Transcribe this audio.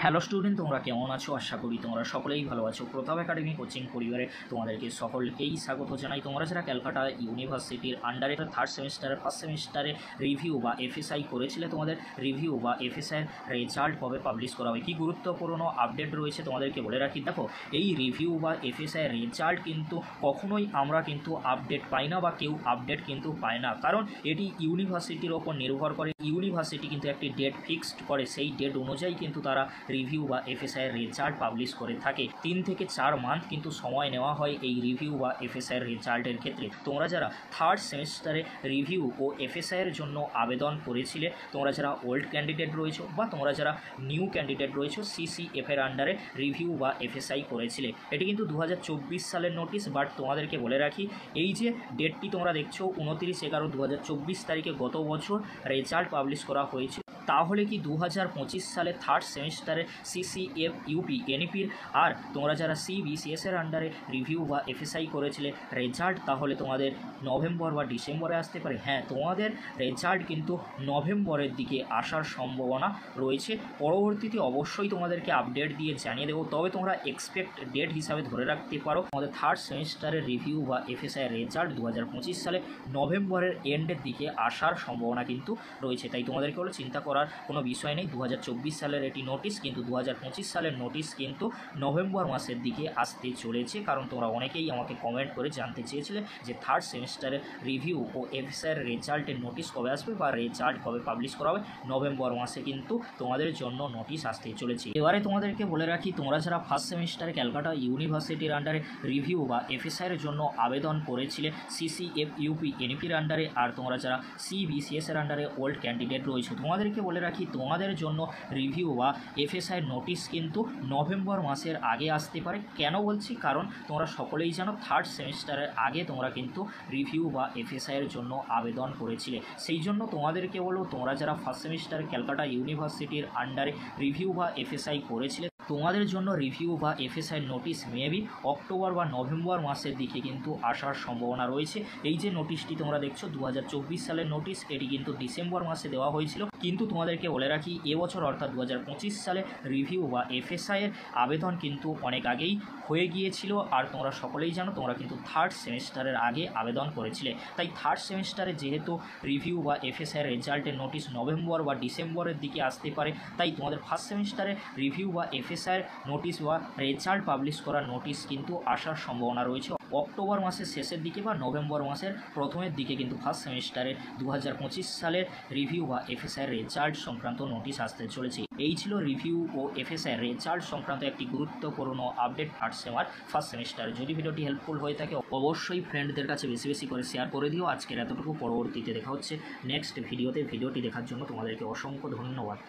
Hello student, তোমরা কেমন আছো? আশা করি তোমরা সকলেই ভালো আছো। প্রতাপ একাডেমি কোচিং পরিবারে তোমাদেরকে সকলকেই স্বাগত জানাই। তোমরা যারা ক্যালকাটা ইউনিভার্সিটির আন্ডারে থার্ড সেমিস্টারে ফার্স্ট সেমিস্টারে রিভিউ বা এফএসআই করেছিলে, তোমাদের রিভিউ বা এফএসআইয়ের রেজাল্ট কবে পাবলিশ করা হবে, কী গুরুত্বপূর্ণ আপডেট রয়েছে তোমাদেরকে বলে রাখি। দেখো, এই রিভিউ বা এফএসআইয়ের রেজাল্ট কিন্তু কখনোই আমরা কিন্তু আপডেট পাই না বা কেউ আপডেট কিন্তু পায় না, কারণ এটি ইউনিভার্সিটির ওপর নির্ভর করে। ইউনিভার্সিটি কিন্তু একটি ডেট ফিক্সড করে, সেই ডেট অনুযায়ী কিন্তু তারা রিভিউ বা এফএসআইয়ের রেজাল্ট পাবলিশ করে থাকে। 3 থেকে 4 মান্থ কিন্তু সময় নেওয়া হয় এই রিভিউ বা এফএসআইয়ের রেজাল্টের ক্ষেত্রে। তোমরা যারা থার্ড সেমিস্টারে রিভিউ ও এফএসআইয়ের জন্য আবেদন করেছিলে, তোমরা যারা ওল্ড ক্যান্ডিডেট রয়েছো বা তোমরা যারা নিউ ক্যান্ডিডেট রয়েছো, সিসিএফের আন্ডারে রিভিউ বা এফএসআই করেছিলে, এটি কিন্তু 2024 সালের নোটিশ। বাট তোমাদেরকে বলে রাখি, এই যে ডেটটি তোমরা দেখছো 29/11/2024 তারিখে গত বছর রেজাল্ট পাবলিশ করা হয়েছে, তাহলে কি 2025 সালে থার্ড সেমিস্টারে সিসিএফ ইউপি এনইপির আর তোমরা যারা সিবিসিএসের আন্ডারে রিভিউ বা এফএসআই করেছিলে রেজাল্ট তাহলে তোমাদের নভেম্বর বা ডিসেম্বরে আসতে পারে? হ্যাঁ, তোমাদের রেজাল্ট কিন্তু নভেম্বরের দিকে আসার সম্ভাবনা রয়েছে। পরবর্তীতে অবশ্যই তোমাদেরকে আপডেট দিয়ে জানিয়ে দেবো, তবে তোমরা এক্সপেক্ট ডেট হিসাবে ধরে রাখতে পারো তোমাদের থার্ড সেমিস্টারের রিভিউ বা এফএসআই রেজাল্ট 2025 সালে নভেম্বরের এন্ডের দিকে আসার সম্ভাবনা কিন্তু রয়েছে। তাই তোমাদেরকে হলো চিন্তা করার কোনো বিষয় নেই। 2024 সালের এটি নোটিশ, কিন্তু 2025 সালের নোটিশ কিন্তু নভেম্বর মাসের দিকে আসতে চলেছে। কারণ তোমরা অনেকেই আমাকে কমেন্ট করে জানতে চেয়েছিলে যে থার্ড সেমিস্টারের রিভিউ ও এফএসআইয়ের রেজাল্টের নোটিশ কবে আসবে বা রেজাল্ট কবে পাবলিশ করা হবে। নভেম্বর মাসে কিন্তু তোমাদের জন্য নোটিশ আসতে চলেছে। এবারে তোমাদেরকে বলে রাখি, তোমরা যারা ফার্স্ট সেমিস্টারে ক্যালকাটা ইউনিভার্সিটির আন্ডারে রিভিউ বা এফএসআইয়ের জন্য আবেদন করেছিলে সিসিএফ ইউপি এনইপির আন্ডারে, আর তোমরা যারা সিবিসিএসের আন্ডারে ওল্ড ক্যান্ডিডেট রয়েছে, তোমাদেরকে বলে রাখি তোমাদের জন্য রিভিউ বা এফএসআই নোটিশ কিন্তু নভেম্বর মাসের আগে আসতে পারে। কেন বলছি? কারণ তোমরা সকলেই জানো থার্ড সেমিস্টারের আগে তোমরা কিন্তু রিভিউ বা এফএসআইয়ের জন্য আবেদন করেছিলে। সেই জন্য তোমাদেরকে বলবো, তোমরা যারা ফার্স্ট সেমিস্টার ক্যালকাটা ইউনিভার্সিটির আন্ডারে রিভিউ বা এফএসআই করেছিলে, তোমাদের জন্য রিভিউ বা এফএসআই নোটিশ মেবি অক্টোবর বা নভেম্বর মাসের দিকে কিন্তু আসার সম্ভাবনা রয়েছে। এই যে নোটিশটি তোমরা দেখছো 2024 সালের নোটিশ, এটি কিন্তু ডিসেম্বর মাসে দেওয়া হয়েছিল, কিন্তু তোমাদেরকে বলে রাখি এবছর অর্থাৎ 2025 সালে রিভিউ বা এফএসআইয়ের আবেদন কিন্তু অনেক আগেই হয়ে গিয়েছিল। আর তোমরা সকলেই জানো তোমরা কিন্তু থার্ড সেমিস্টারের আগে আবেদন করেছিলে। তাই থার্ড সেমিস্টারে যেহেতু রিভিউ বা এফএসআইয়ের রেজাল্টের নোটিশ নভেম্বর বা ডিসেম্বরের দিকে আসতে পারে, তাই তোমাদের ফার্স্ট সেমিস্টারে রিভিউ বা এফএসআইয়ের নোটিশ বা রেজাল্ট পাবলিশ করার নোটিশ কিন্তু আসার সম্ভাবনা রয়েছে অক্টোবর মাসের শেষের দিকে বা নভেম্বর মাসের প্রথমের দিকে। কিন্তু ফার্স্ট সেমিস্টারে 2025 সালের রিভিউ বা এফএসআইয়ের রেজাল্ট সংক্রান্ত নোটিশ আসতে চলেছে। এই ছিল রিভিউ ও এফএসআইয়ের রেজাল্ট সংক্রান্ত একটি গুরুত্বপূর্ণ আপডেট থার্ড সেমার ফার্স্ট সেমিস্টার। যদি ভিডিওটি হেল্পফুল হয়ে থাকে অবশ্যই ফ্রেন্ডদের কাছে বেশি বেশি করে শেয়ার করে দিও। আজকের এতটুকু, পরবর্তীতে দেখা হচ্ছে নেক্সট ভিডিওতে। ভিডিওটি দেখার জন্য তোমাদেরকে অসংখ্য ধন্যবাদ।